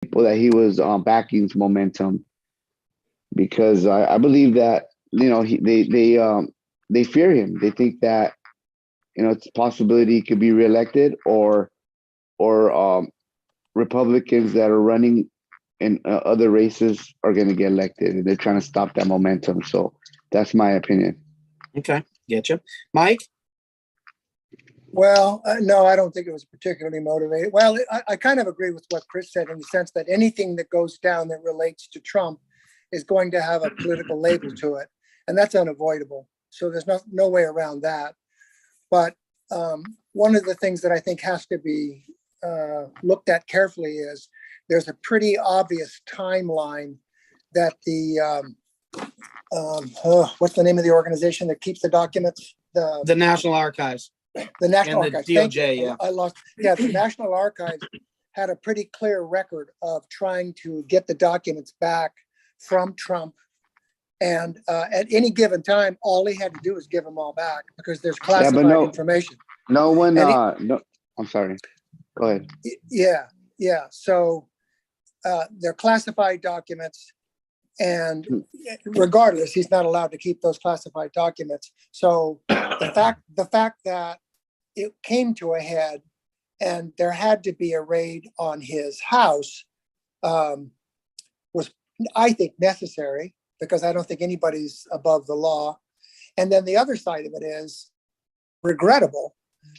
people that he was backing's momentum because I believe that they fear him. They think that it's a possibility he could be reelected or Republicans that are running in other races are going to get elected, and they're trying to stop that momentum. So that's my opinion. Okay, getcha. Mike? Well, no, I don't think it was particularly motivated. Well, I kind of agree with what Chris said in the sense that anything that goes down that relates to Trump is going to have a political label to it, and that's unavoidable. So there's no way around that. But one of the things that I think has to be looked at carefully is there's a pretty obvious timeline that what's the name of the organization that keeps the documents? The National Archives. The National And the Archives. DOJ, yeah. I lost. Yeah, the National Archives had a pretty clear record of trying to get the documents back from Trump. And at any given time, all he had to do is give them all back because there's classified information. No one, no, I'm sorry. Go ahead. Yeah. So they're classified documents. And regardless, he's not allowed to keep those classified documents. So the fact that it came to a head and there had to be a raid on his house was, I think, necessary because I don't think anybody's above the law. And then the other side of it is regrettable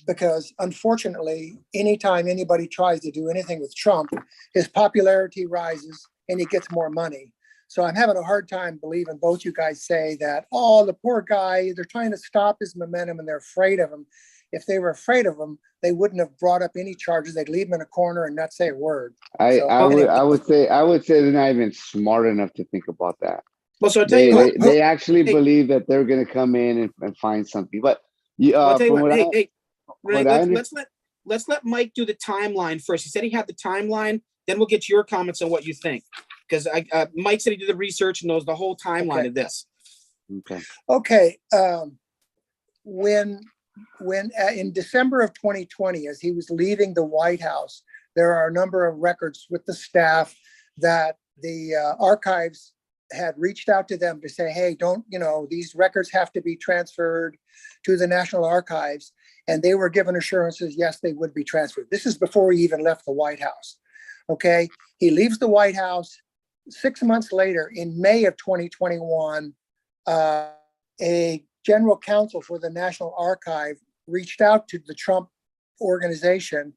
because unfortunately, anytime anybody tries to do anything with Trump, his popularity rises and he gets more money. So I'm having a hard time believing both you guys say that, oh, the poor guy, they're trying to stop his momentum and they're afraid of him. If they were afraid of him, they wouldn't have brought up any charges. They'd leave him in a corner and not say a word. I would say they're not even smart enough to think about that. Well, so I'll tell you what, they actually believe that they're going to come in and find something. But let's let Mike do the timeline first. He said he had the timeline. Then we'll get your comments on what you think. Because Mike said he did the research and knows the whole timeline of this. Okay. When in December of 2020, as he was leaving the White House, there are a number of records with the staff that the archives had reached out to them to say, hey, these records have to be transferred to the National Archives. And they were given assurances, yes, they would be transferred. This is before he even left the White House. Okay. He leaves the White House. 6 months later, in May of 2021, a general counsel for the National Archive reached out to the Trump organization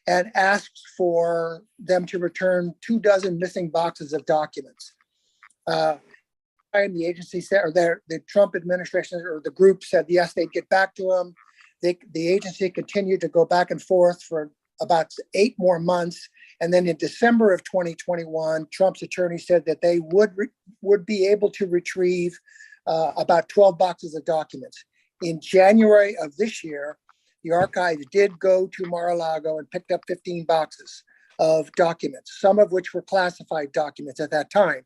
and asked for them to return 24 missing boxes of documents. And the agency said, or the Trump administration or the group said, yes, they'd get back to him. The agency continued to go back and forth for about 8 more months. And then in December of 2021, Trump's attorney said that they would be able to retrieve about 12 boxes of documents. In January of this year, the archives did go to Mar-a-Lago and picked up 15 boxes of documents, some of which were classified documents at that time.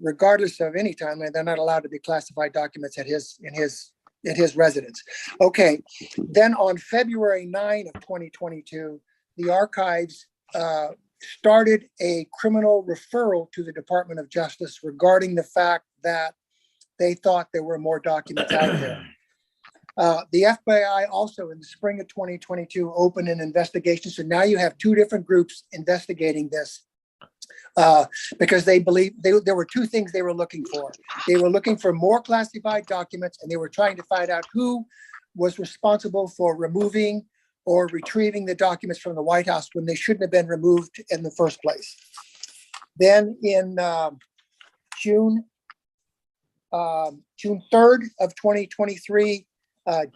Regardless of any time, they're not allowed to be classified documents in his residence. Okay, then on February 9 of 2022, the archives started a criminal referral to the Department of Justice regarding the fact that they thought there were more documents out there. The FBI also in the spring of 2022 opened an investigation. So now you have 2 different groups investigating this because they believe there were 2 things they were looking for. They were looking for more classified documents and they were trying to find out who was responsible for removing or retrieving the documents from the White House when they shouldn't have been removed in the first place. Then in June 3rd of 2023,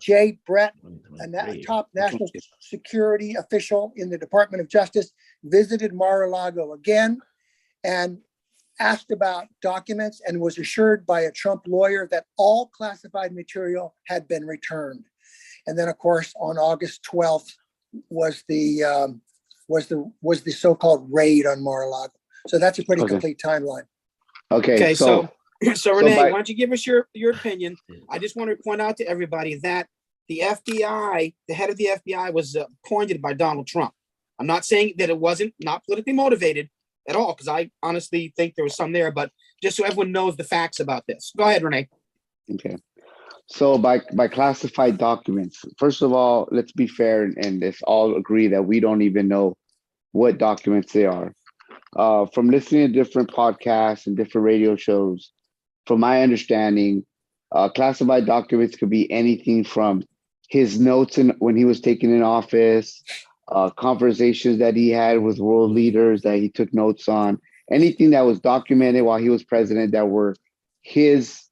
Jay Brett, a top national security official in the Department of Justice, visited Mar-a-Lago again and asked about documents and was assured by a Trump lawyer that all classified material had been returned. And then, of course, on August 12th was the so-called raid on Mar-a-Lago. So that's a pretty complete timeline. Okay. So Renee, why don't you give us your opinion? I just want to point out to everybody that the FBI, the head of the FBI, was appointed by Donald Trump. I'm not saying that it wasn't not politically motivated, at all, because I honestly think there was some there, but just so everyone knows the facts about this. Go ahead, Renee. Okay. So by classified documents, first of all, let's be fair and let's all agree that we don't even know what documents they are. From listening to different podcasts and different radio shows, from my understanding, classified documents could be anything from his notes when he was taken in office, conversations that he had with world leaders that he took notes on, anything that was documented while he was president that were his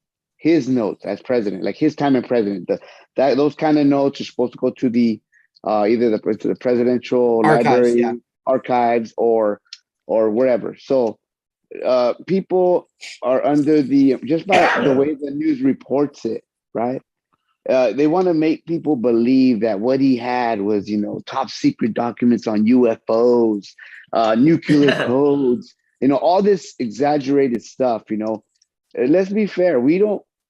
notes as president, like his time as president. Those kind of notes are supposed to go to the either to the presidential Archives, library, yeah. archives, or wherever. So people are under just by the way the news reports it, right? They want to make people believe that what he had was, top secret documents on UFOs, nuclear codes, all this exaggerated stuff. Let's be fair.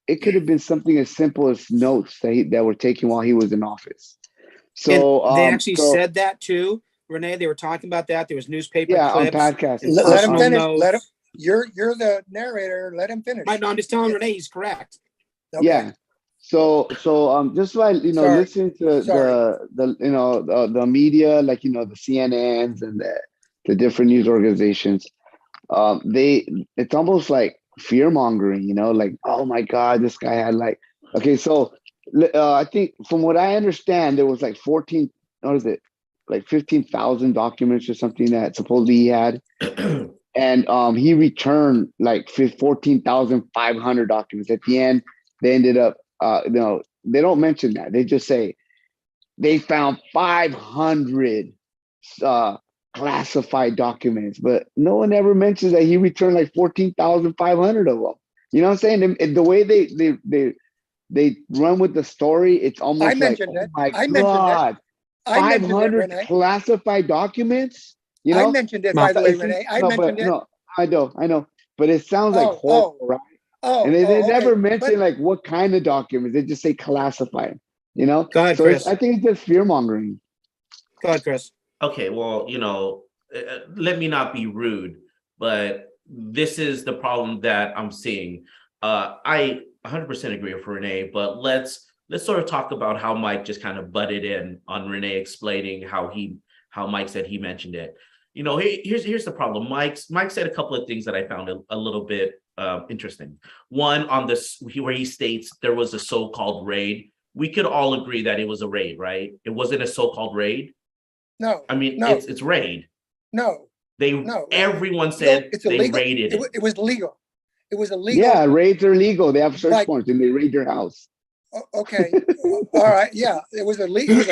It could have been something as simple as notes that were taken while he was in office. So and they actually said that too, Renee. They were talking about that. There was newspaper clips. On podcasts. Let him finish. Let him. You're the narrator. Let him finish. Right, no, I'm just telling Renee he's correct. Okay. Yeah. So just like listening to the media, like the CNNs and the different news organizations, it's almost like fear mongering, like, oh my God, this guy had okay, so I think from what I understand, there was 15,000 documents or something that supposedly he had. And he returned 14,500 documents. At the end, they ended up, they don't mention that. They just say they found 500 classified documents, but no one ever mentions that he returned 14,500 of them. You know what I'm saying? And the way they run with the story, it's almost I mentioned oh it. my I God, mentioned it. 500 classified documents. I mentioned it, by the way, Renee. I mentioned it. No, I know, but it sounds horrible, right? And they never mention what kind of documents. They just say classified. Go ahead, so Chris. I think it's just fear mongering. Go ahead, Chris. Okay, well, let me not be rude, but this is the problem that I'm seeing. I 100% agree with Renee, but let's sort of talk about how Mike just kind of butted in on Renee explaining how Mike said he mentioned it. Here's the problem. Mike said a couple of things that I found a little bit interesting. One, on this where he states there was a so-called raid. We could all agree that it was a raid, right? It wasn't a so-called raid. No. I mean, no. it's raid. No. Everyone said it's they illegal. raided it. It was legal. It was illegal. Yeah, raids are legal. They have search warrants and they raid your house. Okay. All right. Yeah, it was a legal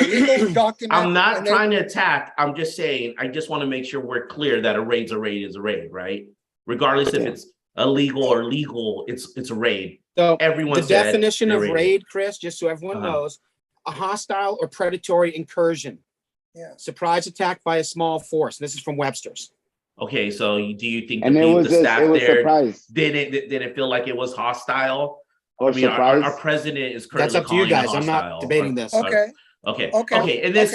document. I'm not trying to attack. I'm just saying, I just want to make sure we're clear that a raid's a raid is a raid, right? Regardless if it's illegal or legal, it's a raid. So everyone the said definition of raided. raid, Chris, just so everyone knows, a hostile or predatory incursion. Yeah. Surprise attack by a small force. This is from Webster's. Okay, so do you think the staff there surprise. didn't feel like it was hostile? Or surprise? Our president is currently That's up to you guys. I'm hostile. not debating this. Okay. And then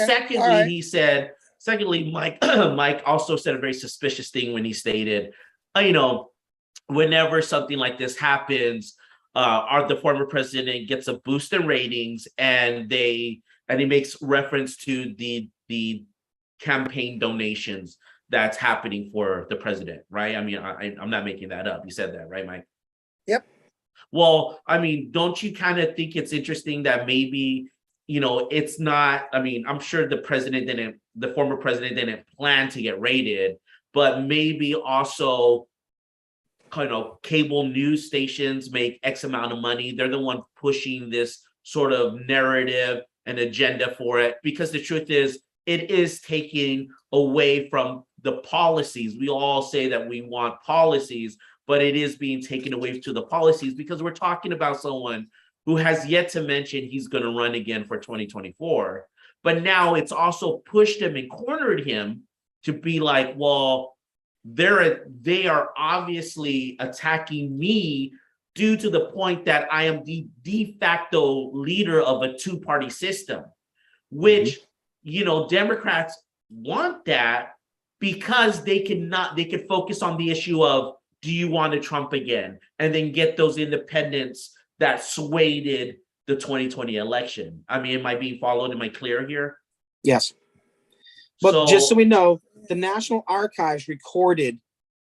secondly, Mike also said a very suspicious thing when he stated, whenever something like this happens, the former president gets a boost in ratings, and he makes reference to the campaign donations that's happening for the president, right? I mean, I'm not making that up. You said that, right, Mike? Yep. Well, I mean, don't you kind of think it's interesting that maybe, it's not, I mean, I'm sure the former president didn't plan to get raided, but maybe also cable news stations make X amount of money. They're the one pushing this sort of narrative and agenda for it, because the truth is, it is taking away from the policies. We all say that we want policies, but it is being taken away to the policies, because we're talking about someone who has yet to mention he's going to run again for 2024. But now it's also pushed him and cornered him to be like, well, they are obviously attacking me due to the point that I am the de facto leader of a two-party system, which, Democrats want that, because they could focus on the issue of, do you want to Trump again? And then get those independents that swayed the 2020 election. I mean, am I being followed? Am I clear here? Yes. But just so we know, the National Archives recorded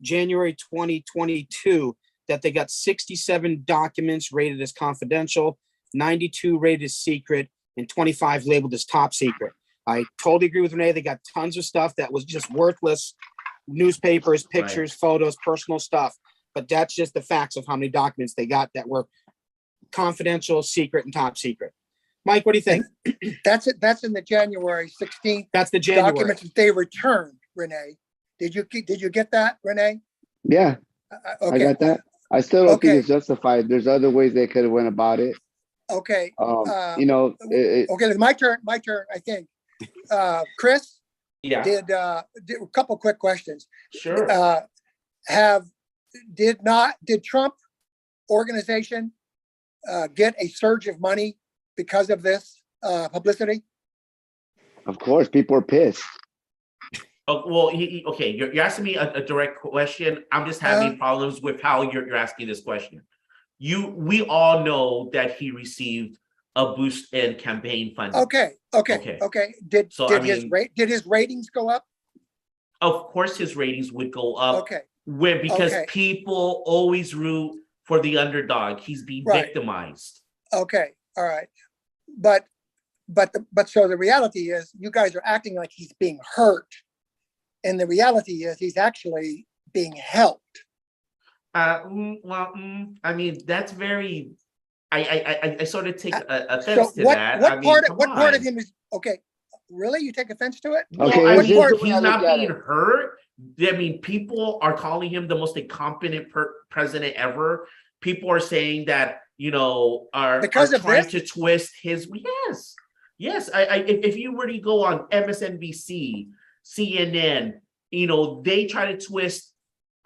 January 2022 that they got 67 documents rated as confidential, 92 rated as secret, and 25 labeled as top secret. I totally agree with Renee. They got tons of stuff that was just worthless, newspapers, pictures, photos, personal stuff. But that's just the facts of how many documents they got that were confidential, secret, and top secret. Mike, what do you think? That's it. That's in the January 16th That's the January. documents that they returned, Renee. Did you get that, Renee? Yeah, I Okay, got that. I still don't Okay. think it's justified. There's other ways they could have went about it. okay, You know, okay. My turn, I think. Chris, Yeah, did a couple quick questions. sure. Did Trump organization get a surge of money because of this publicity? of course, people are pissed. Oh, well, okay, you're asking me a direct question. I'm just having problems with how you're asking this question. We all know that he received a boost in campaign funding. Okay. Did his ratings go up? Of course, his ratings would go up Okay, because Okay. people always root for the underdog. He's being Right. victimized. okay, all right. But so the reality is you guys are acting like he's being hurt. And the reality is he's actually being helped. I mean, that's very. I sort of take offense to that. I What mean, part of him is okay? Really, you take offense to it? Okay, I here's mean, the way he's I not look at being it. hurt. I mean, people are calling him the most incompetent president ever. People are saying that are Because of trying this? to twist his. Yes. If you were to go on MSNBC, CNN, they try to twist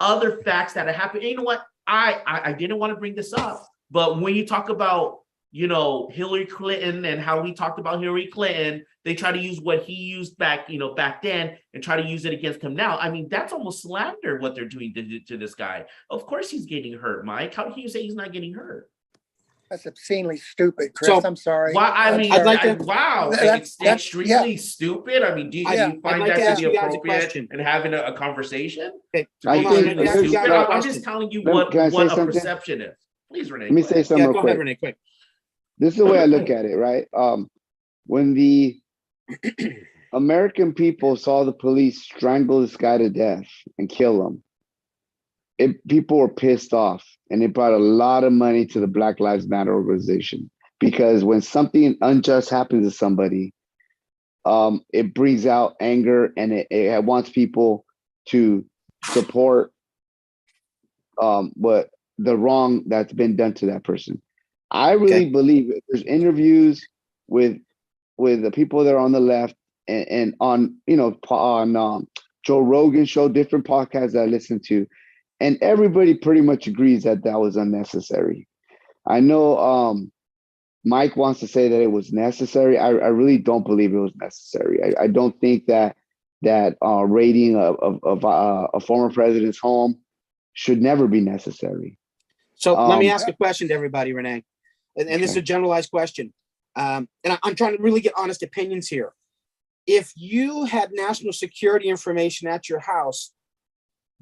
other facts that have happened. And you know what? I didn't want to bring this up, but when you talk about Hillary Clinton and how we talked about Hillary Clinton, they try to use what he used back then and try to use it against him now. I mean, that's almost slander what they're doing to this guy. Of course he's getting hurt, Mike. How can you say he's not getting hurt? That's obscenely stupid, Chris. So, I'm sorry. Well, I I'm mean, sorry. I'd like to- wow, That's- it's extremely stupid. I mean, do you Yeah. find I'd like to that ask to be you guys a appropriate question. and having a conversation? Okay, I hold on. think Let me ask here's you guys the- a I'm question. just telling you Can I say what a something? perception is. Please, Renee. Let me go say ahead. something Yeah, real go quick. ahead, Renee, quick. This is the way I look at it, right? When the American people saw the police strangle this guy to death and kill him, people were pissed off, and it brought a lot of money to the Black Lives Matter organization, because when something unjust happens to somebody, it brings out anger, and it wants people to support what the wrong that's been done to that person. I really believe it. There's interviews with the people that are on the left and on Joe Rogan show, different podcasts that I listen to, and everybody pretty much agrees that was unnecessary. I know Mike wants to say that it was necessary. I really don't believe it was necessary. I don't think that raiding of a former president's home should never be necessary. So let me ask a question to everybody, Renee. And this is Okay. a generalized question. And I'm trying to really get honest opinions here. If you had national security information at your house,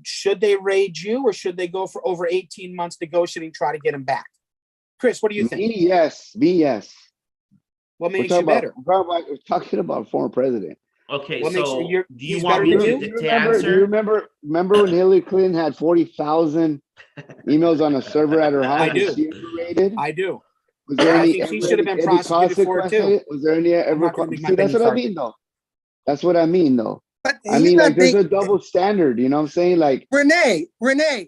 should they raid you, or should they go for over 18 months negotiating, try to get him back? Chris, what do you think? Me, yes. What We're makes you better? we're talking about former president. Okay, What makes so you- do you he's want better me than to, you? to Do answer? you remember when Hillary Clinton had 40,000 emails on a server at her house? I do. Was she ever raided? I do. Was there I any? think she ever should have been any prosecuted for it, consequence? Was there any ever? not gonna make my See, that's what I opinion mean, though. That's what I mean, though. But I he's mean, not like, there's being- a double standard. You know what I'm saying? Like, Renee,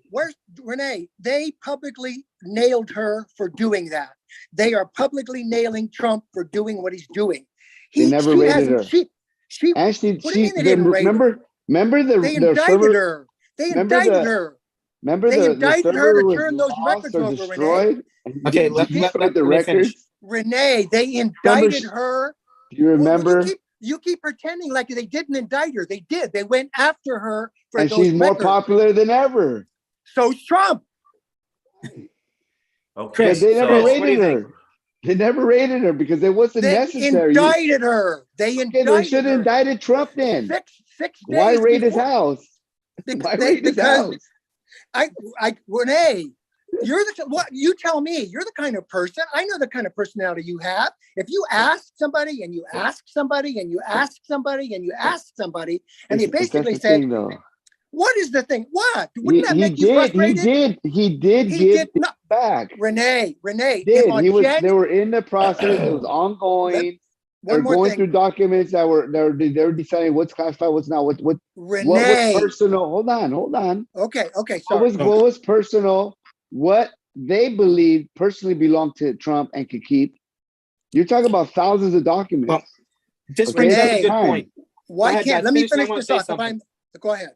where's Renee? They publicly nailed her for doing that. They are publicly nailing Trump for doing what he's doing. They never she raided hasn't- her. She and she, What do you mean they didn't raid her? remember they the indicted server. her. They remember indicted the- her. Remember They the indicted her server to was turn those lost records or over, Renee. destroyed. Okay, Did you let find the me finish. records? Renee, they Number indicted s- her. Do you remember? You keep pretending like they didn't indict her. They did. They went after her for And those she's more records. popular than ever. So's Trump. Okay, But they never Chris, what do raided you think? her. They never raided her because it wasn't They necessary. indicted her. They Okay, indicted they should have her. indicted Trump then. Six Why days raid his before- house? bec- Why they- raid his because house? Renee, what you tell me, you're the kind of person, I know the kind of personality you have. If you ask somebody and you ask somebody and you ask somebody and you ask somebody, and they But that's basically the say, thing, though. what is the thing? What? He, Wouldn't that he make you did, frustrated? he did He give did not. back. Renee, He if did. on He was. Jan- They were in the process. It was ongoing. They're one more going thing, through documents that were. They're deciding what's classified, what's not. What was Renee. personal? Hold on. Okay, What sorry. was personal? What they believed personally belonged to Trump and could keep. You're talking about thousands of documents. Well, This Okay, brings up a Renee. good time. point. Why Go ahead, can't, guys, let me finish, and I finish wanna this say off. something. Go ahead.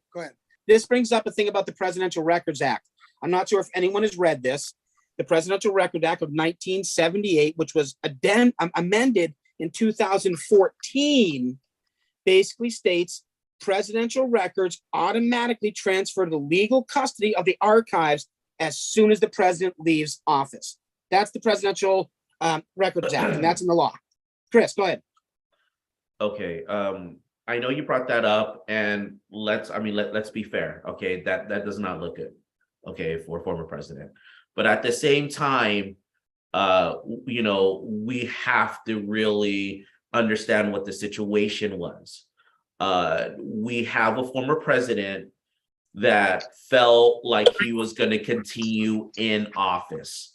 This brings up a thing about the Presidential Records Act. I'm not sure if anyone has read this. The Presidential Record Act of 1978, which was amended in 2014, basically states presidential records automatically transfer to the legal custody of the archives as soon as the president leaves office. That's the Presidential Records Act, and that's in the law. Chris, go ahead. Okay, I know you brought that up, and let's be fair. Okay, that does not look good. Okay, for a former president, but at the same time, we have to really understand what the situation was. We have a former president that felt like he was going to continue in office.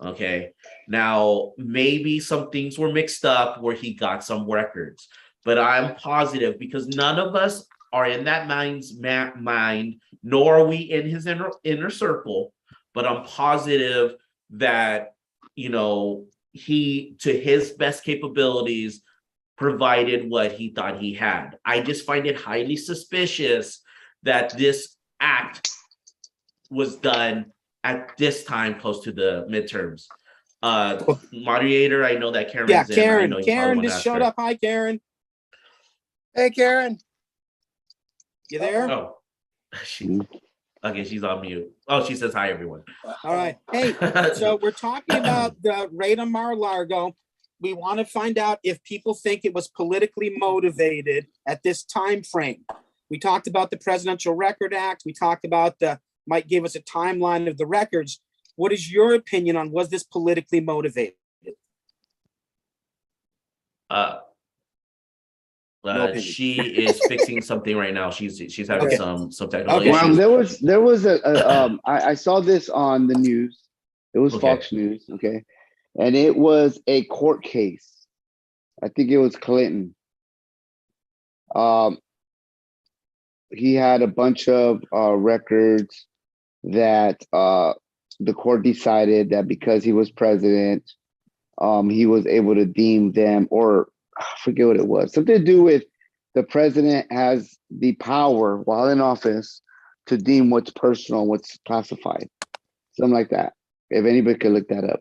Okay, now maybe some things were mixed up where he got some records, but I'm positive because none of us are in that mind, nor are we in his inner circle. But I'm positive that he, to his best capabilities, provided what he thought he had. I just find it highly suspicious that this act was done at this time close to the midterms. Moderator, I know that Karen's Yeah, in. I Karen. know you Karen probably just wanna showed ask her. up. Hi, Karen. Hey, Karen. You there? Oh, okay, she's on mute. Oh, she says hi, everyone. All right. Hey, so we're talking about the raid on Mar-a-Lago. We want to find out if people think it was politically motivated at this time frame. We talked about the Presidential Record Act. We talked about Mike gave us a timeline of the records. What is your opinion on, was this politically motivated? opinion. She is fixing something right now. She's having Okay. some technical Okay. Well, issues. there was I saw this on the news. It was Okay. Fox News, okay, and it was a court case. I think it was Clinton. He had a bunch of records that the court decided that because he was president, he was able to deem them, or I forget what it was, something to do with the president has the power while in office to deem what's personal, what's classified, something like that. If anybody could look that up.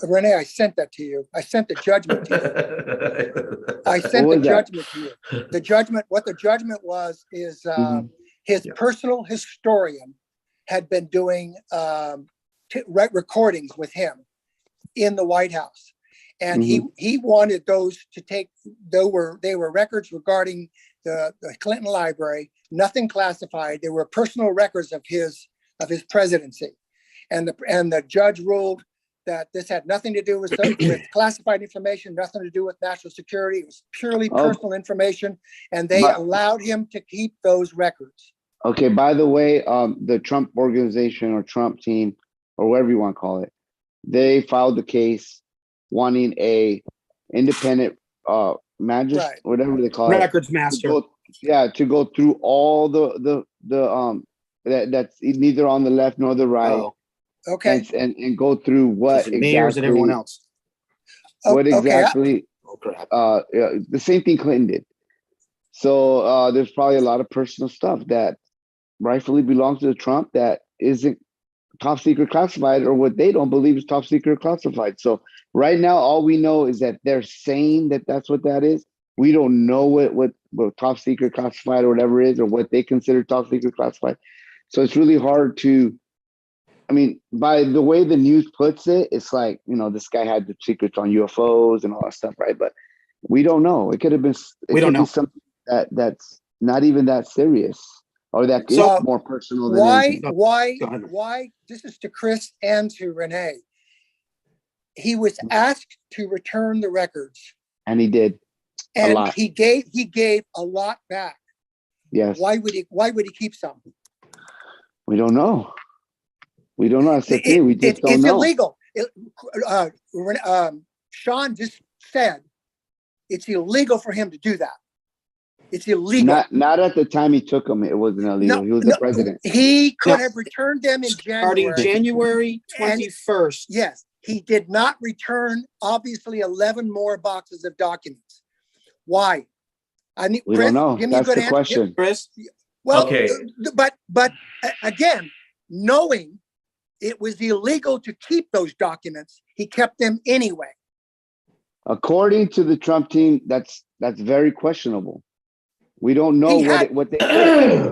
Renee, I sent that to you. I sent the judgment to you. I sent What the was that? judgment to you. The judgment, what the judgment was, is his Yeah. personal historian had been doing recordings with him in the White House. And he wanted those to take, they were records regarding the Clinton Library, nothing classified. They were personal records of his presidency. And the judge ruled that this had nothing to do with classified information, nothing to do with national security. It was purely personal information, and they allowed him to keep those records. Okay, by the way, the Trump organization or Trump team, or whatever you want to call it, they filed the case wanting a independent magistrate, Right. whatever they call it. Records master. To go through all the that's neither on the left nor the right. Oh, Okay. And go through what the mayors and everyone else. What Okay. exactly Oh, crap. the same thing Clinton did. So there's probably a lot of personal stuff that rightfully belongs to Trump that isn't top secret classified, or what they don't believe is top secret classified. So right now, all we know is that they're saying that that's what that is, We don't know what top secret classified or whatever is, or what they consider top secret classified. So it's really hard to, I mean, by the way the news puts it, it's like, this guy had the secrets on UFOs and all that stuff, right? But we don't know. It could have been, We don't know. something that's not even that serious, or that is So, more personal than anything. Go ahead. why, this is to Chris and to Renee. He was asked to return the records And he did. and lot. he gave a lot back. Yes. Why would he keep some? We don't know. We don't know. That's the thing. We just don't It's know. illegal. Sean just said it's illegal for him to do that. It's illegal. Not at the time he took them. It wasn't illegal. He was the president. He could No. have returned them in Starting January. January 21st. Yes, he did not return, obviously, 11 more boxes of documents. Why? I mean, We Chris, don't know. give me a That's good the answer. question. Chris, Well, Okay. but again, knowing it was illegal to keep those documents, he kept them anyway. According to the Trump team, that's very questionable. We don't know He had- what they did.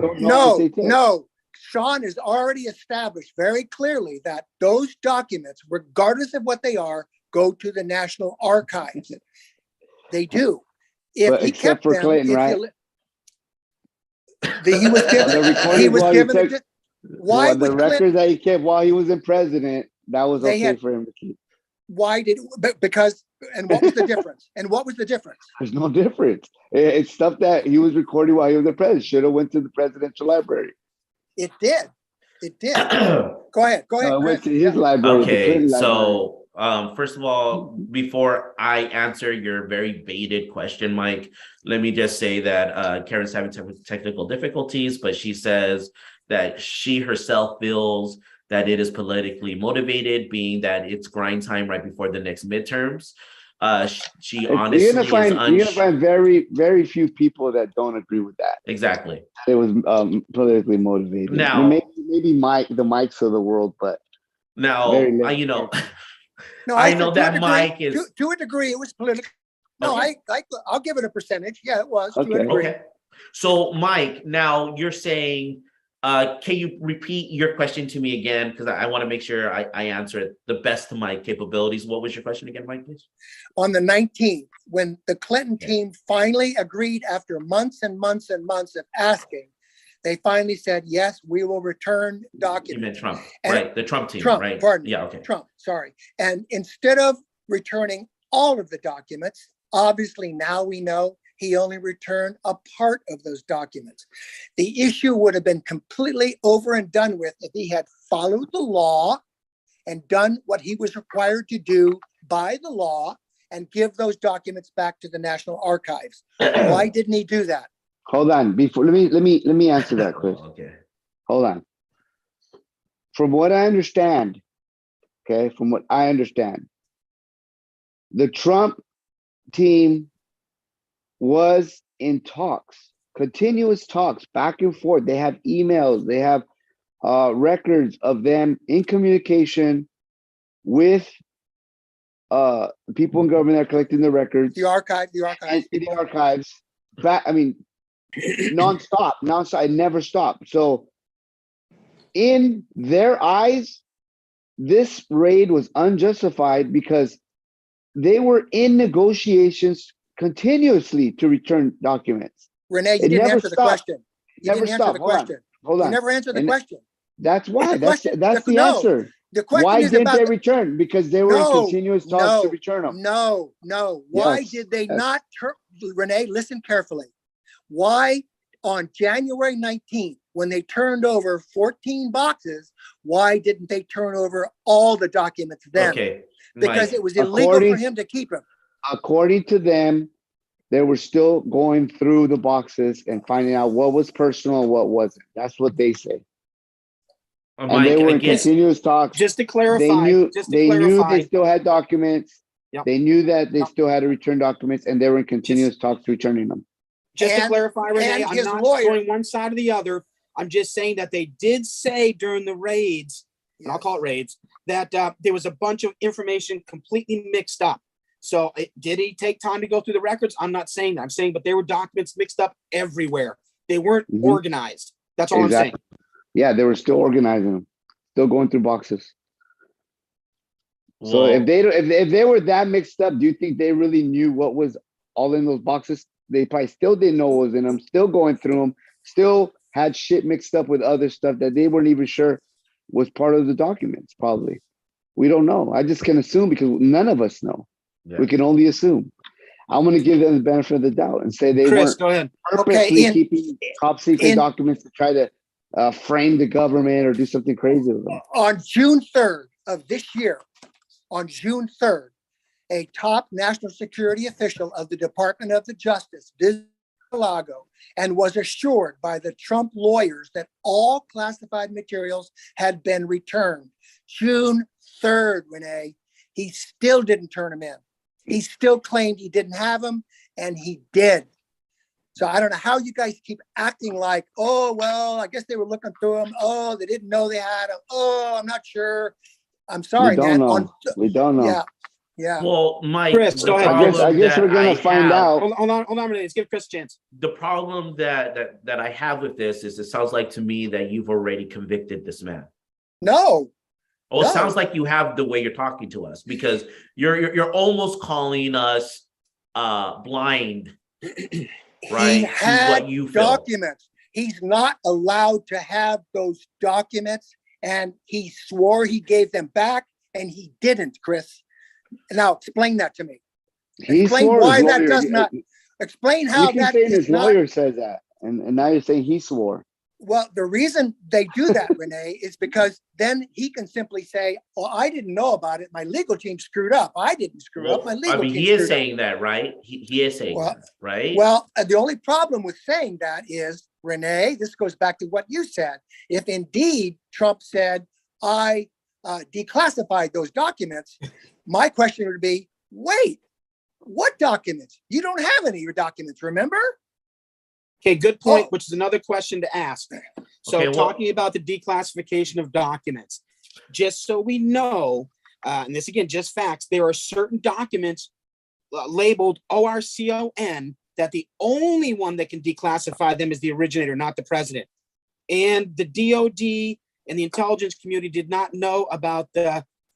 We don't know what they did. No. Sean has already established very clearly that those documents, regardless of what they are, go to the National Archives. They do. If But he except kept for them, Clinton, if right? he was given, The recordings he was while given. took- Why the would records Clinton? that he kept while he was in president, that was They okay had- for him to keep. Why did? Because. And what was the difference? And what was the difference? There's no difference. It's stuff that he was recording while he was the president. Should have went to the presidential library. It did. It did. Go ahead. Go ahead. No, it went Chris. to his library. the Okay, Clinton library. so first of all, before I answer your very baited question, Mike, let me just say that Karen's having technical difficulties, but she says that she herself feels that it is politically motivated, being that it's grind time right before the next midterms. She honestly you're gonna find very, very few people that don't agree with that. Exactly. It was politically motivated. Now- maybe Mike, the Mikes of the world, but Now, Very little. No, I said know to a that degree- Mike is- to a degree. It was political. No, Okay. I'll give it a percentage. Yeah, it was. To Okay. a degree. Okay. So, Mike, now you're saying, can you repeat your question to me again? Because I want to make sure I answer it the best of my capabilities. What was your question again, Mike, please? On the 19th, when the Clinton team finally agreed after months and months and months of asking, they finally said, yes, we will return You meant documents. Trump, And- right? The Trump team, Trump, right? pardon me. Yeah, okay. Trump, sorry. And instead of returning all of the documents, obviously now we know he only returned a part of those documents. The issue would have been completely over and done with if he had followed the law and done what he was required to do by the law and give those documents back to the National Archives. Why didn't he do that? hold on. Before let me answer that, Chris. Okay. Hold on. From what I understand, okay, the Trump team was in talks, continuous talks, back and forth. They have emails, they have records of them in communication with people in government that are collecting the records. The archives And in the people. archives. Nonstop. It never stopped. So in their eyes, this raid was unjustified because they were in negotiations continuously to return documents. Renee, you It didn't never answer the stopped. question. You Never didn't answer stopped. the question. Hold You on. never answered the And- question. That's why. The That's question- the no. answer. The question Why is didn't about they the- return? Because they were in No, continuous talks to return them. No. Why Yes, did they yes. not turn? Renee, listen carefully. Why on January 19th, when they turned over 14 boxes, why didn't they turn over all the documents then? Okay. Because Mike, it was illegal for according- him to keep them. According to them, they were still going through the boxes and finding out what was personal and what wasn't. That's what they say. And Mike, they were in again, continuous talks. just to clarify, They knew just to they clarify, still had documents. Yep. They knew that they Yep. still had to return documents, and they were in continuous talks returning them. just to And- clarify, Renee, and I'm his not lawyer- going one side or the other. I'm just saying that they did say during the raids, and I'll call it raids, that there was a bunch of information completely mixed up. So did he take time to go through the records? I'm not saying that. I'm saying, but there were documents mixed up everywhere. They weren't Mhm. organized. That's all I'm saying. Yeah, they were still organizing them, still going through boxes. So if Well, they don't, if they were that mixed up, do you think they really knew what was all in those boxes? They probably still didn't know what was in them, still going through them, still had shit mixed up with other stuff that they weren't even sure was part of the documents, probably. We don't know. I just can assume because none of us know. yeah. We can only assume. I'm going to give them the benefit of the doubt and say they Chris, weren't go ahead. purposely in- keeping top secret in- documents to try to frame the government or do something crazy with them. On June 3rd of this year, on June 3rd, a top national security official of the Department of the Justice visited Mar-a-Lago and was assured by the Trump lawyers that all classified materials had been returned. June 3rd, Renee, he still didn't turn them in. He still claimed he didn't have them, and he did. So I don't know how you guys keep acting like, oh, well, I guess they were looking through them. Oh, they didn't know they had them. Oh, I'm not sure. I'm sorry, We don't man. know. We don't know. Yeah, yeah. Well, Mike, Chris, the go ahead. problem I guess that we're gonna I find have- out. Hold on, Renee. Let's give Chris a chance. The problem that I have with this is it sounds like to me that you've already convicted this man. No, Oh, it No. sounds like you have the way you're talking to us because you're almost calling us blind, he right? To had what you feel. documents. He's not allowed to have those documents, and he swore he gave them back, and he didn't, Chris. Now explain that to me. He Explain swore why his that lawyer- does not. Explain how You keep that saying is his not. lawyer says that, and now you're saying he swore. Well, the reason they do that, Renee, is because then he can simply say, "Well, I didn't know about it. My legal team screwed up. I didn't screw up. My Well, legal I mean, team he is screwed up." saying that, right? He is saying Well- that, right? Well, the only problem with saying that is, Renee, this goes back to what you said. If indeed Trump said, I declassified those documents, my question would be, wait, what documents? You don't have any of your documents, remember? Okay, good point, Oh. which is another question to ask. So Okay, well- talking about the declassification of documents, just so we know, and this again, just facts, there are certain documents labeled ORCON that the only one that can declassify them is the originator, not the president. And the DOD and the intelligence community did not know about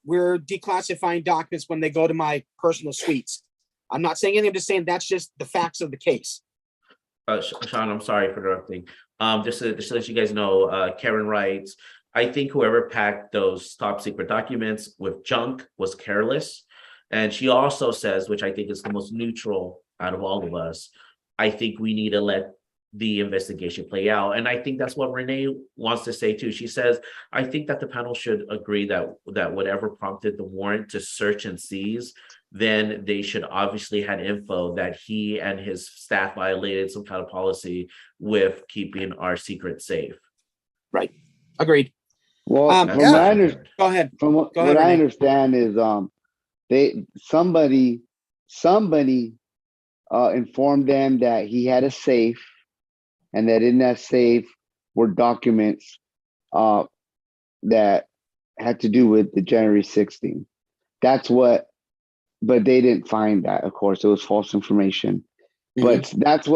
we're declassifying documents when they go to my personal suites. I'm not saying anything, I'm just saying that's just the facts of the case. Sean, I'm sorry for interrupting. Just to let you guys know, Karen writes, I think whoever packed those top secret documents with junk was careless. And she also says, which I think is the most neutral out of all of us, I think we need to let the investigation play out. And I think that's what Renee wants to say too. She says, I think that the panel should agree that whatever prompted the warrant to search and seize, then they should obviously had info that he and his staff violated some kind of policy with keeping our secrets safe. Agreed. Well, That's from what I what understand, Go ahead. from what, Go ahead, what I Renee. understand is somebody informed them that he had a safe, and that in that safe were documents that had to do with the January 16th. That's what, but they didn't find that. Of course, it was false information. But that's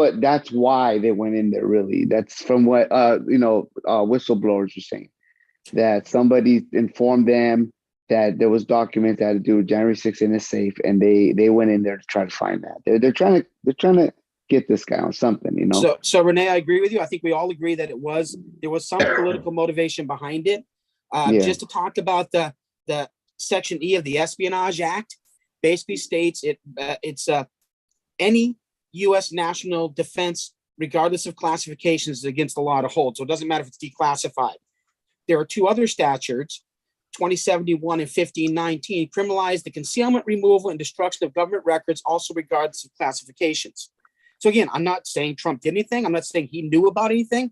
why they went in there. Really, that's from what whistleblowers were saying, that somebody informed them that there was documents that had to do with January 6th in a safe, and they went in there to try to find that. They're trying to get this guy on something, you know. So Renee, I agree with you. I think we all agree that there was some political motivation behind it. Yeah. Just to talk about the Section E of the Espionage Act, basically states it's any U.S. national defense, regardless of classifications, is against the law to hold. So it doesn't matter if it's declassified. There are two other statutes, 2071 and 1519, criminalize the concealment, removal, and destruction of government records, also regardless of classifications. So again, I'm not saying Trump did anything. I'm not saying he knew about anything.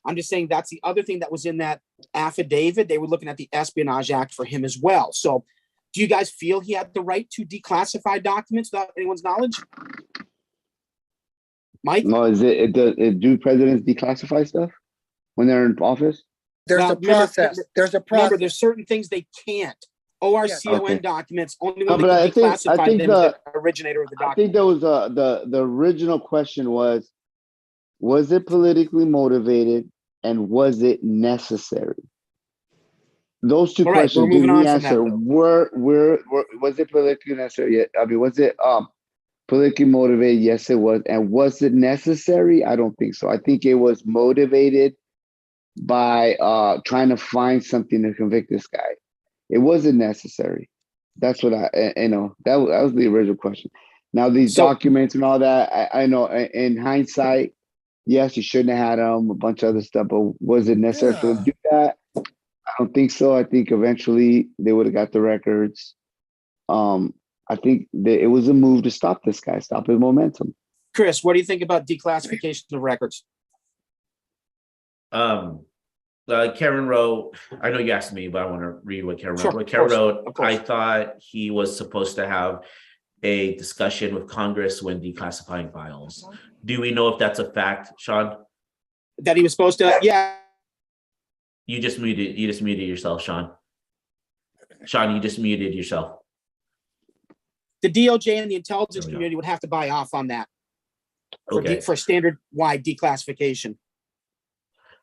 I'm just saying that's the other thing that was in that affidavit. They were looking at the Espionage Act for him as well. So do you guys feel he had the right to declassify documents without anyone's knowledge? Mike? No, do presidents declassify stuff when they're in office? There's Well, a process. There's a Remember, process. there's certain things they can't. ORCON Okay. documents, only No, one but that I can think- I declassify think them is the originator of the I think document. there was the original question was it politically motivated and was it necessary? Those two All right, questions, we're did moving we on from that, answer? though. Was it politically necessary? Yeah, I mean, was it politically motivated? Yes, it was. And was it necessary? I don't think so. I think it was motivated by trying to find something to convict this guy. It wasn't necessary. That's what that was the original question. Now these So- documents and all that, I know in hindsight, yes, you shouldn't have had them, a bunch of other stuff, but was it necessary for them to do that? I don't think so. I think eventually they would have got the records. I think that it was a move to stop this guy, stop his momentum. Chris, what do you think about declassification of records? Karen wrote, I know you asked me, but I want to read what Karen Sure, wrote. What of Karen course, wrote, of course. I thought he was supposed to have a discussion with Congress when declassifying files. Do we know if that's a fact, Sean? That he was supposed to, yeah, You just muted yourself, Sean. Sean, you just muted yourself. the DOJ and the intelligence There we go. community would have to buy off on that for, Okay. for standard-wide declassification.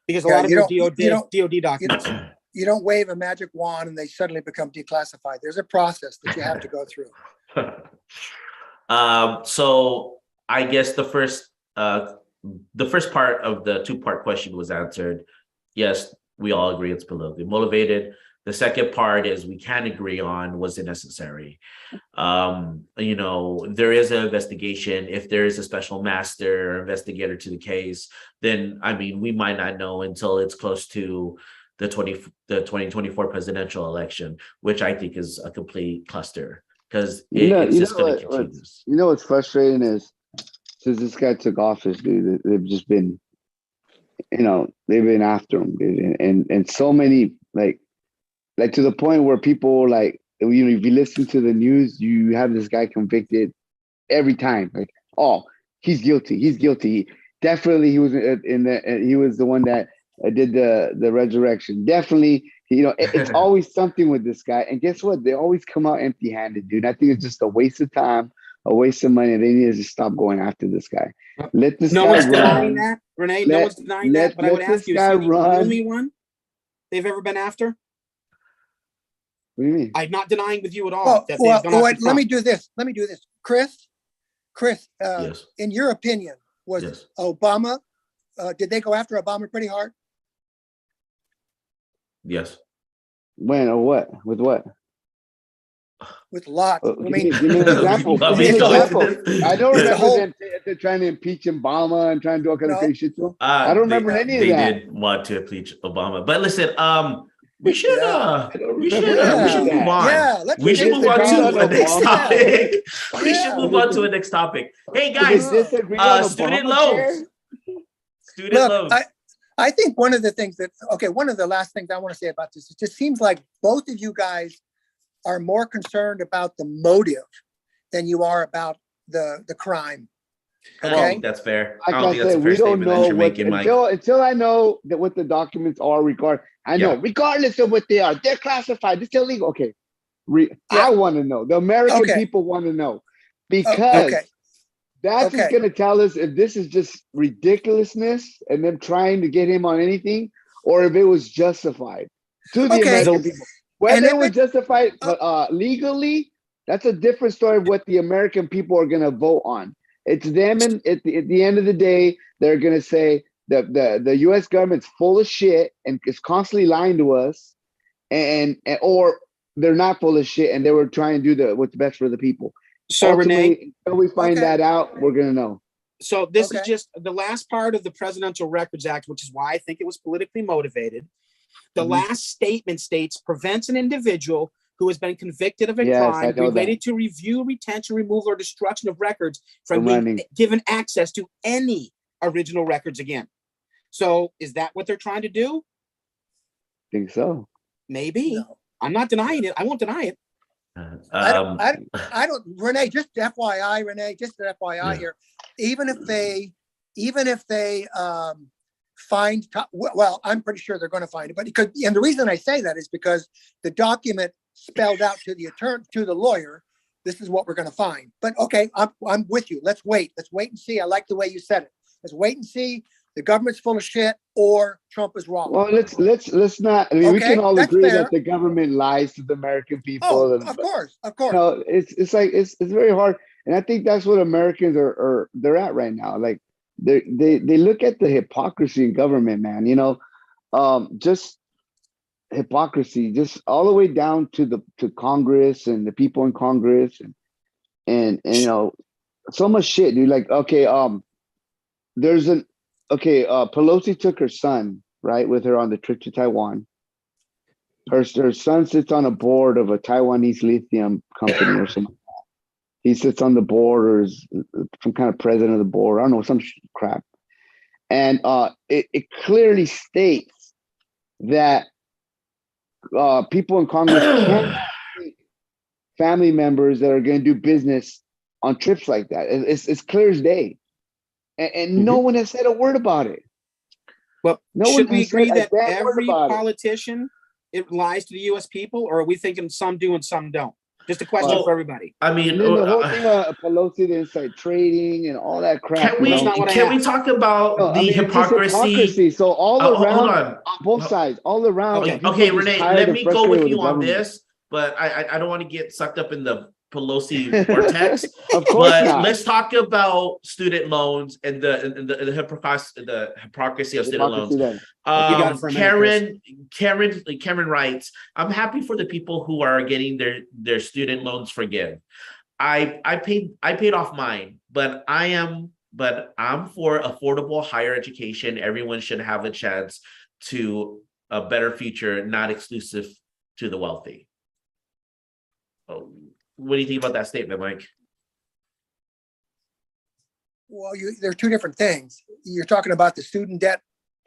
Because a Yeah, lot of you your don't- you don't- DOD documents. You don't wave a magic wand and they suddenly become declassified. There's a process that you have to go through. So I guess the first part of the two-part question was answered. Yes, we all agree it's politically motivated. The second part is we can agree on, was it necessary? There is an investigation. If there is a special master or investigator to the case, then I mean, we might not know until it's close to the 2024 presidential election, which I think is a complete cluster because it's just going to continue. You know what's frustrating is since this guy took office, dude, they've just been, they've been after him, dude, and so many like to the point where people like, if you listen to the news, you have this guy convicted every time. Like, oh, he's guilty. Definitely, he was he was the one that did the resurrection. Definitely, it's always something with this guy. And guess what? They always come out empty-handed, dude. I think it's just a waste of time, a waste of money. They need to just stop going after this guy. Let this No guy one's run. denying that, Renee. No Let- one's denying that. But I would let ask this you, guy is he the run. only one they've ever been after? What do you mean? I'm not denying with you at all. Well, that they've well, gone after wait, let Trump. me do this. Chris, Yes. in your opinion, was Yes. Obama, did they go after Obama pretty hard? Yes. When or what? With what? With lots. I mean, Give me an example. Love Give me me an going example. to this. I don't It's the remember whole- them they're trying to impeach Obama and trying to do all kind of No. crazy shit to him. I don't remember any of They that. did want to impeach Obama, but listen, we should Yeah. we should Yeah. move on. yeah, let's We should just move on agree to on the next Obama. topic. We should Yeah. move on to the next topic. Hey We guys, disagree on student Obamacare? loans. Student Look, loans. I think one of the things one of the last things I want to say about this, it just seems like both of you guys are more concerned about the motive than you are about the crime. I don't Okay. think that's fair. Like I don't I think that's a said, fair we don't statement that know you're what making, Mike. until I know that what the documents are I know Yeah. regardless of what they are, they're classified. It's illegal. Okay. Yeah. I want to know. The American Okay. people want to know because Okay. that's just Okay. going to tell us if this is just ridiculousness and them trying to get him on anything, or if it was justified to the Okay. American people. Whether And it if was it- justified legally, that's a different story of what the American people are going to vote on. It's them, and at the end of the day, they're going to say that the U.S. government's full of shit and is constantly lying to us, and or they're not full of shit and they were trying to do what's best for the people. So Renee, Ultimately, until we find Okay. that out, we're going to know. so this is Okay. just the last part of the Presidential Records Act, which is why I think it was politically motivated. The Mhm. last statement states prevents an individual who has been convicted of a Yes, I crime know related to review, retention, removal, or destruction of records from From being running. given access to any original records again. So is that what they're trying to do? Think so. Maybe. No. I'm not denying it. I won't deny it. I don't, Renee, just FYI, just an FYI Yeah. here. Even if they find, well, I'm pretty sure they're going to find it, but and the reason I say that is because the document spelled out to the attorney, to the lawyer, this is what we're going to find. But okay, I'm with you. Let's wait and see. I like the way you said it. Let's wait and see. The government's full of shit, or Trump is wrong. Well, let's not. I mean, we Okay, can all that's agree fair. that the government lies to the American people. Oh, and, of course, of you course. know, it's like it's very hard, and I think that's what Americans are they're at right now. Like they look at the hypocrisy in government, man. You know, just hypocrisy, just all the way down to Congress and the people in Congress, and you know, so much shit, dude. Like, okay, there's an okay, Pelosi took her son, right, with her on the trip to Taiwan. Her son sits on a board of a Taiwanese lithium company or something. He sits on the board or is some kind of president of the board. I don't know, some crap. And it clearly states that people in Congress can't take family members that are going to do business on trips like that. It's clear as day. And no one has said a word about it. Well, No should one we has said agree a that damn word every about it. politician it lies to the U.S. people, or are we thinking some do and some don't? Just a question Well, for everybody. I mean, And then the whole thing about Pelosi, the inside trading and all that crap. can we That's not what I can we asked. talk about No, the I mean, it's just hypocrisy? So all Hold around, on. both sides, all around. Okay. people Okay, are just Renee, tired let and me go frustrated with the you on government. this, but I don't want to get sucked up in the Pelosi vortex. Of course But not. let's talk about student loans and the hypocrisy of student loans. Hypocrisy then. You got it for a minute, Karen writes, I'm happy for the people who are getting their student loans forgiven. I paid off mine, but I'm for affordable higher education. Everyone should have a chance to a better future, not exclusive to the wealthy. Oh, what do you think about that statement, Mike? Well, there are two different things. You're talking about the student debt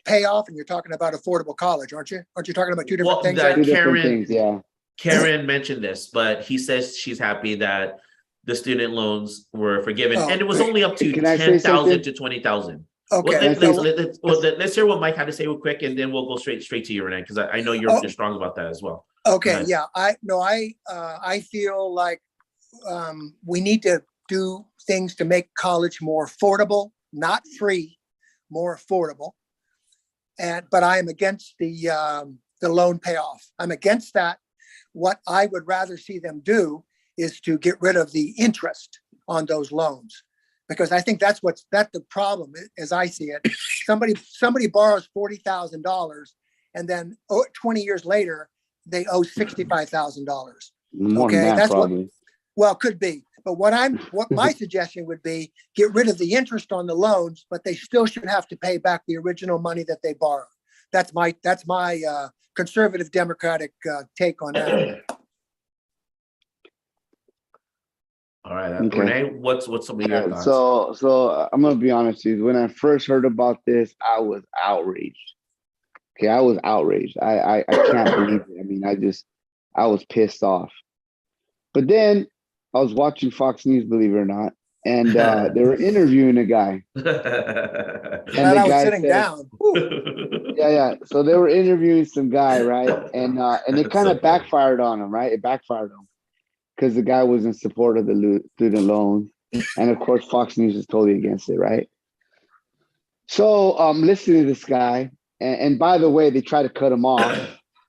payoff, and you're talking about affordable college, aren't you? Aren't you talking about two different things? that Two different Karen things, yeah. Karen mentioned this, but he says she's happy that the student loans were forgiven, Oh. and it was only up to Can I say 10,000 something? to 20,000. Okay. Let's hear what Mike had to say real quick, and then we'll go straight to you, Renee, because I know you're strong about that as well. Okay, Nice. yeah, I feel like we need to do things to make college more affordable, not free, more affordable. But I am against the loan payoff. I'm against that. What I would rather see them do is to get rid of the interest on those loans, because I think that's the problem as I see it. Somebody borrows $40,000, and then 20 years later they owe $65,000. More than Okay, that, that's probably. Well, could be. But what my suggestion would be, get rid of the interest on the loans, but they still should have to pay back the original money that they borrowed. That's my conservative Democratic take on that. All right, Okay. Renee, what's some of your thoughts? So I'm gonna be honest with you. When I first heard about this, I was outraged. Okay, I was outraged. I can't believe it. I mean, I was pissed off. But then I was watching Fox News, believe it or not, and they were interviewing a guy. And the I was guy sitting said- down. Yeah. So they were interviewing some guy, right? And it kind of backfired on him, right? It backfired on him because the guy was in support of the student loans, and of course Fox News is totally against it, right? So I'm listening to this guy, and by the way, they try to cut him off.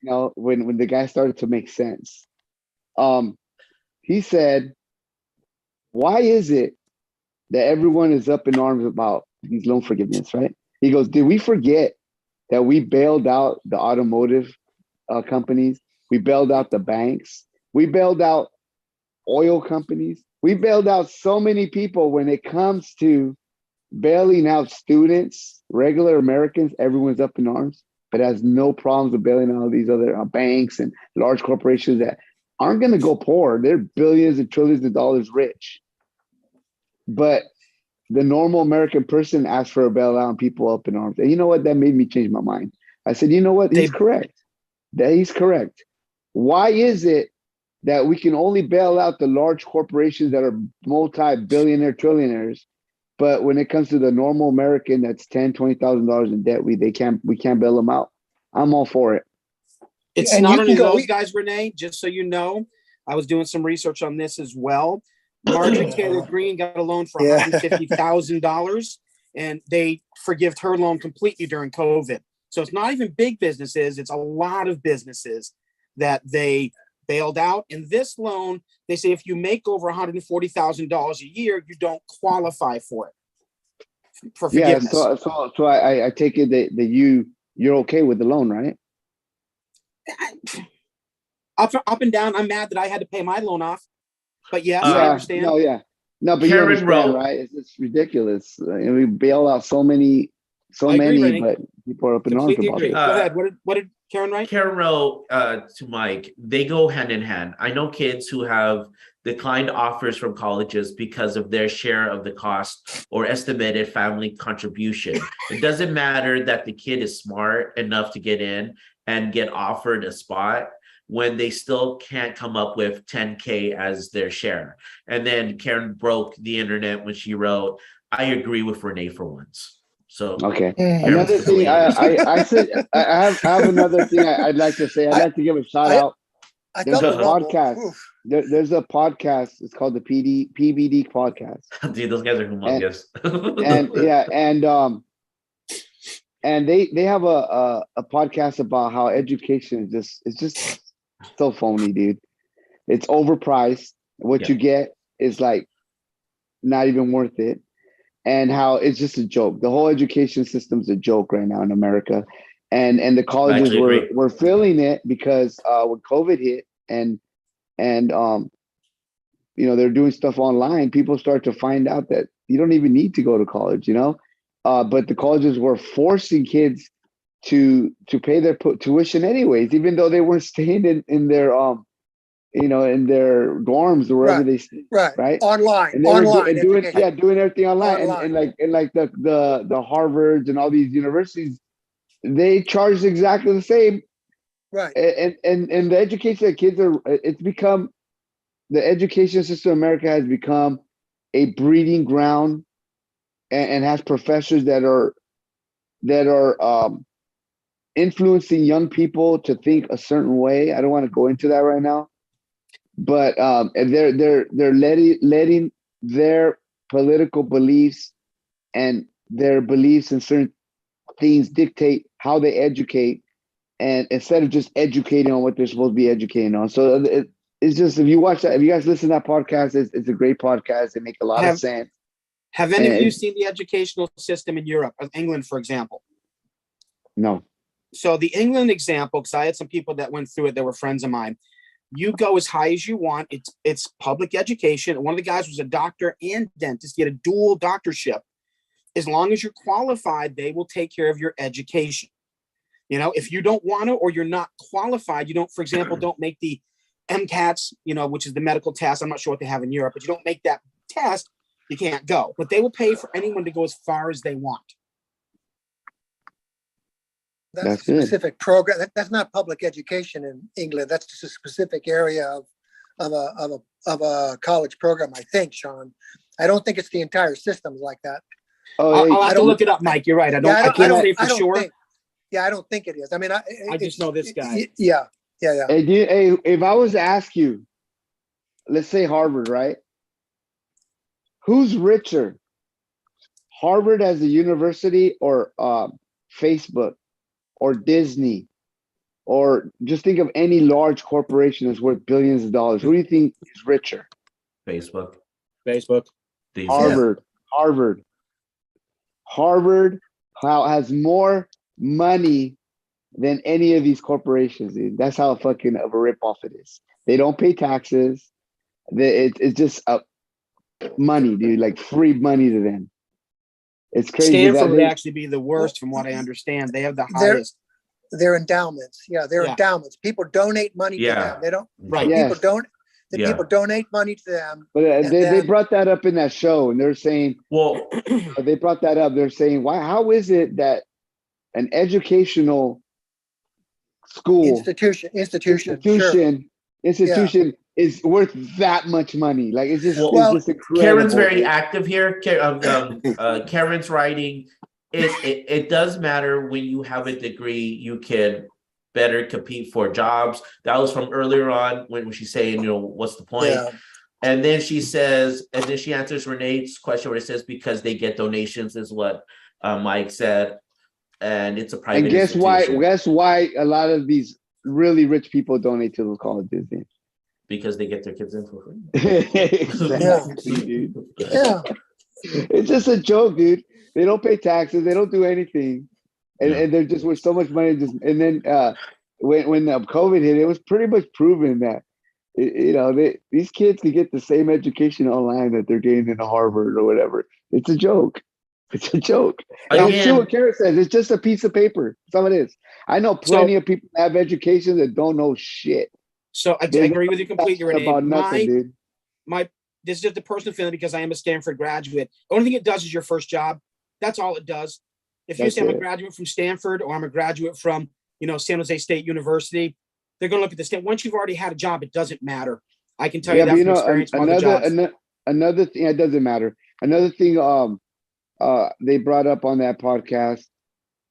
You know, when the guy started to make sense, he said, "Why is it that everyone is up in arms about these loan forgiveness?" Right? He goes, "Did we forget that we bailed out the automotive companies? We bailed out the banks. We bailed out oil companies. We bailed out so many people. When it comes to bailing out students, regular Americans, everyone's up in arms, but has no problems with bailing out these other banks and large corporations that aren't going to go poor. They're billions and trillions of dollars rich. But the normal American person asks for a bailout and people up in arms. And you know what? That made me change my mind. I said, you know what? He's correct. He's correct. Why is it that we can only bail out the large corporations that are multi-billionaire trillionaires, but when it comes to the normal American that's $10,000, $20,000 in debt, we can't bail them out? I'm all for it. It's And not you only can go- those guys, Renee, just so you know, I was doing some research on this as well. Marjorie Taylor Greene got a loan for Yeah. $150,000 and they forgave her loan completely during COVID. So it's not even big businesses, it's a lot of businesses that they bailed out. And this loan, they say if you make over $140,000 a year, you don't qualify for it. For Yeah, forgiveness. so I take it that you're okay with the loan, right? Up and down, I'm mad that I had to pay my loan off. But yes, I Yeah, understand. no, but you Karen understand, wrote- right? It's ridiculous. And we bail out so many, I agree, Renee. but people are up in arms Completely about agree. it. Go ahead. What did Karen write? Karen wrote to Mike, they go hand in hand. I know kids who have declined offers from colleges because of their share of the cost or estimated family contribution. It doesn't matter that the kid is smart enough to get in and get offered a spot when they still can't come up with 10K as their share. And then Karen broke the internet when she wrote, I agree with Renee for once. So Okay. Mhm. Another thing I said, I have another thing I'd like to say. I'd like to give a shout out. I There's thought a the Rumble- podcast. oof. There's a podcast. It's called the PBD podcast. dude, those guys are humongous. And they have a podcast about how education is just so phony, dude. It's overpriced. What Yeah. you get is like not even worth it, and how it's just a joke. The whole education system's a joke right now in America, and the colleges actually agree. were feeling it because when COVID hit and they're doing stuff online, people start to find out that you don't even need to go to college, but the colleges were forcing kids to pay their tuition anyways, even though they weren't staying in their in their dorms or wherever Right. they stay, Right. right? Online. And they were Online. doing education. doing everything online. Online. And like the Harvards and all these universities, they charge exactly the same. Right. And the education that kids are, it's become, the education system in America has become a breeding ground and has professors that are influencing young people to think a certain way. I don't want to go into that right now, but and they're letting their political beliefs and their beliefs in certain things dictate how they educate, and instead of just educating on what they're supposed to be educating on. So it's just, if you watch that, if you guys listen to that podcast, it's a great podcast. They make a lot of sense. Have any of you And- seen the educational system in Europe, England, for example? No. So the England example, because I had some people that went through it that were friends of mine. You go as high as you want. It's public education. One of the guys was a doctor and dentist. He had a dual doctorship. As long as you're qualified, they will take care of your education. If you don't want to, or you're not qualified, you don't, for example, don't make the MCATs, which is the medical test. I'm not sure what they have in Europe, but you don't make that test, you can't go. But they will pay for anyone to go as far as they want. That's That's a good. specific program. That's not public education in England. That's just a specific area of a college program, I think, Sean. I don't think it's the entire system like that. Oh, I'll have I to don't- look it up, Mike. You're right. I Yeah, can't say for sure. think, I don't think it is. I mean, I just know this guy. Yeah. hey, if I was to ask you, let's say Harvard, right? Who's richer, Harvard as a university, or Facebook, or Disney, or just think of any large corporation that's worth billions of dollars? Who do you think is richer? Facebook. These Harvard has more money than any of these corporations, dude. That's how fucking of a ripoff it is. They don't pay taxes. It's just money, dude, like free money to them. It's crazy. Stanford would actually be the worst, from what I understand. They have the highest. They're endowments. Yeah, they're Yeah. endowments. People donate money to Yeah. them. They don't. Right. Yeah. People donate money to them. But And they then- brought that up in that show, and they're saying, Well, they brought that up. They're saying, why? How is it that an educational school Institution. institution is worth that much money? Like, it's just, Well, it's just incredible. Karen's very active here. Karen's writing. It does matter when you have a degree, you can better compete for jobs. That was from earlier on when she's saying, what's the point? Yeah. And then she says, and then she answers Renee's question where it says, because they get donations is what Mike said. And it's a private And guess why? institution. Guess why a lot of these really rich people donate to those colleges? Dude? Because they get their kids in for free. Exactly, dude. Yeah. It's just a joke, dude. They don't pay taxes. They don't do anything, and they're just with so much money. And then when COVID hit, it was pretty much proven that these kids can get the same education online that they're getting in Harvard or whatever. It's a joke. It's a joke. And it's what Kara says. It's just a piece of paper. That's all it is. I know plenty of people that have education that don't know shit. So I agree with you completely, Renee. About nothing, dude. This is just a personal feeling because I am a Stanford graduate. The only thing it does is your first job. That's all it does. If you say I'm a graduate from Stanford or I'm a graduate from, San Jose State University, they're going to look at this. Once you've already had a job, it doesn't matter. I can tell you that from experience from other jobs. Another thing, it doesn't matter. Another thing they brought up on that podcast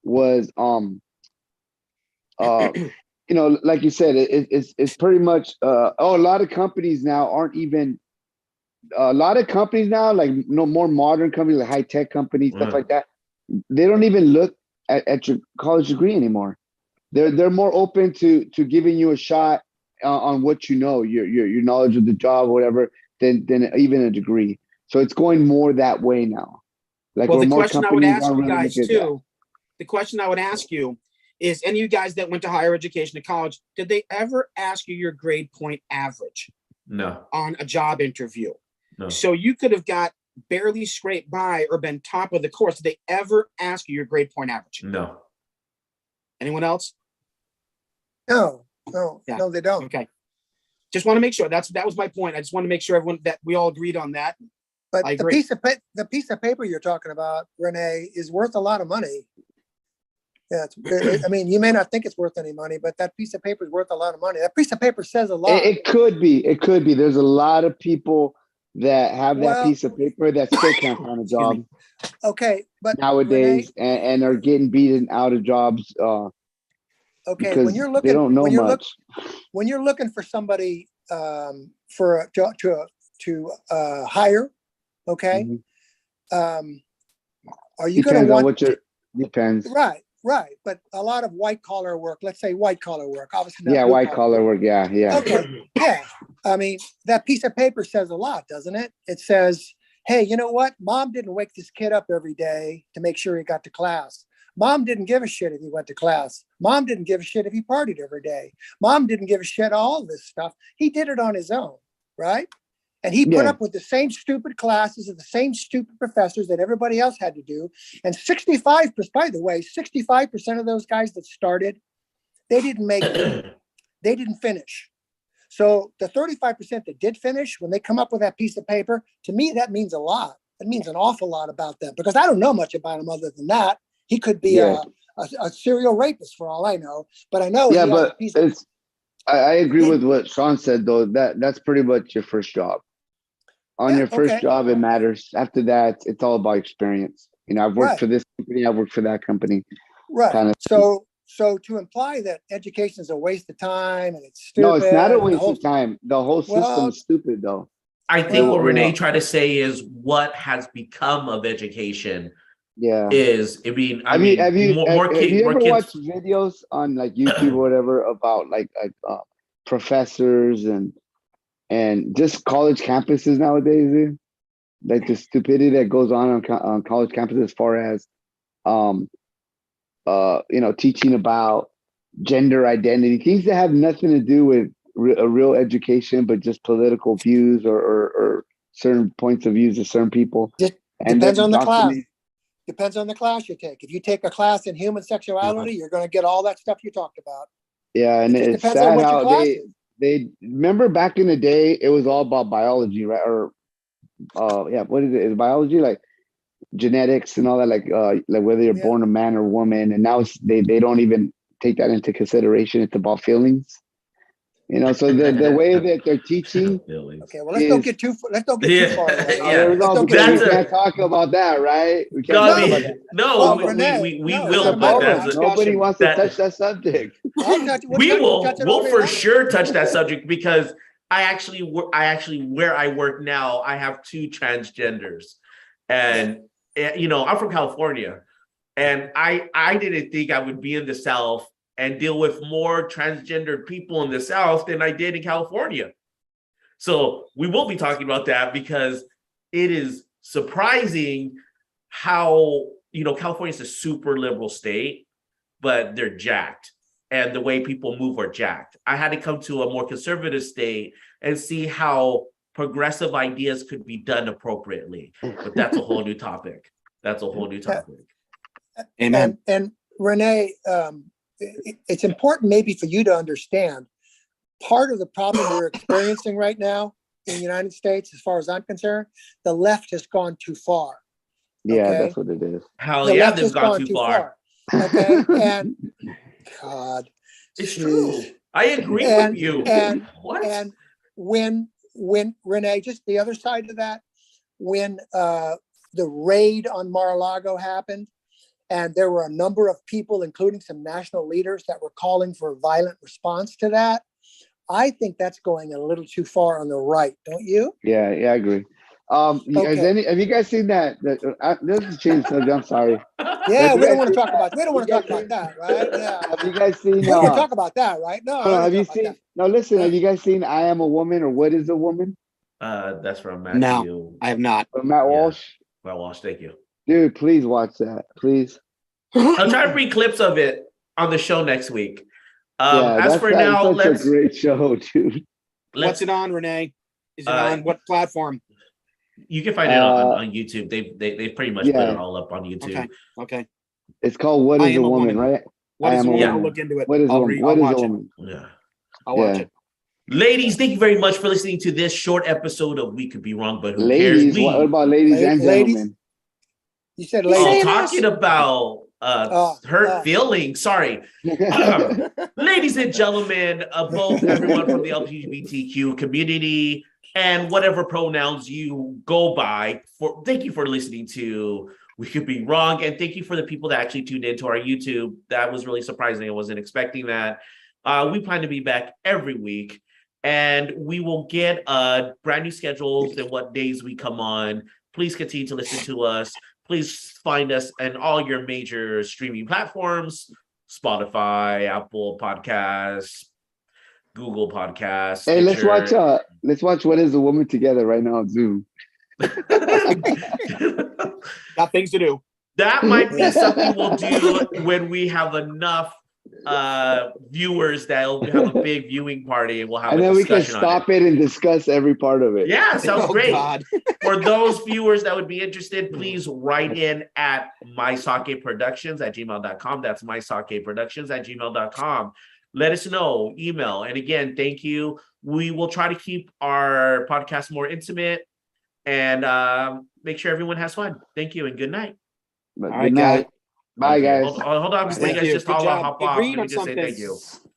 was like you said, it's pretty much a lot of companies now aren't even like more modern companies, like high tech companies, stuff like that. They don't even look at your college degree anymore. They're more open to giving you a shot on what your knowledge of the job or whatever than even a degree. So it's going more that way now. Like, well, the question I would ask you guys too, the question I would ask you is, any of you guys that went to higher education to college, did they ever ask you your grade point average? No. On a job interview? No. So you could have got barely scraped by or been top of the course. Did they ever ask you your grade point average? No. Anyone else? No, they don't. Okay. Just want to make sure. That was my point. I just want to make sure everyone that we all agreed on that. But I agree. the piece of paper you're talking about, Renee, is worth a lot of money. Yeah, I mean, you may not think it's worth any money, but that piece of paper is worth a lot of money. That piece of paper says a lot. It could be. There's a lot of people that have that piece of paper that still can't find a job. Okay, but nowadays, Renee, and are getting beaten out of jobs. Okay, when you're looking, they don't know much. When you're looking for somebody for to hire, okay, are you going to want? Depends. Right. But a lot of white collar work, let's say white collar work, obviously. Yeah, white collar work. Yeah. Okay. Yeah. I mean, that piece of paper says a lot, doesn't it? It says, hey, you know what? Mom didn't wake this kid up every day to make sure he got to class. Mom didn't give a shit if he went to class. Mom didn't give a shit if he partied every day. Mom didn't give a shit all this stuff. He did it on his own, right? And he put up with the same stupid classes and the same stupid professors that everybody else had to do. And 65%, by the way, 65% of those guys that started, they didn't finish. So the 35% that did finish, when they come up with that piece of paper, to me, that means a lot. It means an awful lot about them, because I don't know much about him other than that. He could be a serial rapist for all I know, but I know. Yeah, but I agree with what Sean said, though. That's pretty much your first job. On your first job, it matters. After that, it's all about experience. I've worked for this company, I've worked for that company. Right. Kind of so to imply that education is a waste of time and it's stupid. No, it's not a waste of time. The whole system is stupid, though. I think what Renee tried to say is what has become of education. Yeah. Have you ever watched videos on like YouTube or whatever about like professors and just college campuses nowadays, dude? Like the stupidity that goes on college campuses as far as teaching about gender identity, things that have nothing to do with a real education, but just political views or certain points of views of certain people. Depends on the class. Depends on the class you take. If you take a class in human sexuality, you're going to get all that stuff you talked about. Yeah, and it's sad how they remember back in the day, it was all about biology, right? Or what is it? Is biology like genetics and all that, like whether you're born a man or woman, and now they don't even take that into consideration. It's about feelings. You know, so the way that they're teaching, Feelings. Okay, well, let's don't Is- get too let's don't get too far. Yeah, away. yeah. there we Let's go, don't because get we That's too a- can't talk about that, right? We can't No, talk I about mean, that. no, Well, we Renee, no, will, it's a but matter that's of a, Nobody wants to that- touch that subject. I'll touch it. we will touch it we'll all day for long. sure touch that subject because I actually where I work now, I have two transgenders, and you know, I'm from California, and I didn't think I would be in the South and deal with more transgendered people in the South than I did in California. So we will be talking about that because it is surprising how, you know, California is a super liberal state, but they're jacked. And the way people move are jacked. I had to come to a more conservative state and see how progressive ideas could be done appropriately. But that's a whole new topic. That's a whole new topic. Amen. And Renee, it's important maybe for you to understand part of the problem we're experiencing right now in the United States, as far as I'm concerned, the left has gone too far. Yeah, Okay. that's what it is. Hell The yeah, left they've has gone too far. Okay, and God, It's jeez. true. I agree And- with you. and- What? And when Renee, just the other side of that, when the raid on Mar-a-Lago happened, and there were a number of people, including some national leaders, that were calling for a violent response to that, I think that's going a little too far on the right, don't you? Yeah, I agree. Okay. Have you guys seen that? Let's change the subject. I'm sorry. Yeah, you we don't guys want to see talk that? about we don't want to You talk guys about see- that, right? Yeah. Have you guys seen? We don't want to talk about that, right? No, I don't have you talk about seen? No, listen. Have you guys seen "I Am a Woman" or "What Is a Woman"? That's from No. Matthew. I have not. From Matt Yeah. Walsh. Well, Walsh, thank you. Dude, please watch that, please. I'll try to bring clips of it on the show next week. As for that's now, such let's a great show, dude. What's it on, Renee? Is it Uh, on what platform? You can find it on YouTube. They pretty much put yeah. it all up on YouTube. Okay. Okay. It's called "What I Is Am a a Woman," Woman. right? What I is am it? a Yeah, I'll woman. look into it. What is a I'll woman? read- What I'll is watch a it. woman? Yeah. I'll watch Yeah. it. Ladies, thank you very much for listening to this short episode of We Could Be Wrong, but who Ladies, cares? what about ladies and Ladies? gentlemen? You said He's Oh, ladies. saying talking about hurt oh. feelings. Sorry. Ladies and gentlemen, both everyone from the LGBTQ community and whatever pronouns you go by, thank you for listening to We Could Be Wrong, and thank you for the people that actually tuned into our YouTube. That was really surprising. I wasn't expecting that. We plan to be back every week, and we will get brand new schedules and what days we come on. Please continue to listen to us. Please find us on all your major streaming platforms: Spotify, Apple Podcasts, Google Podcasts. Hey, let's Stitcher. watch "What Is a Woman" together right now on Zoom. Got things to do. That might be something we'll do when we have enough viewers that'll have a big viewing party, and we'll have And a then we can discussion on stop it and discuss every part of it. Yeah, sounds Oh, great. God. For those viewers that would be interested, please write in at mysakeproductions@gmail.com. That's mysakeproductions@gmail.com. Let us know, email. And again, thank you. We will try to keep our podcast more intimate and make sure everyone has fun. Thank you and good night. But All good right, night. guys. Bye, Okay, guys. hold on before you Thank guys you. just Good hop job. off. Agreed Let me on just say thank you. something.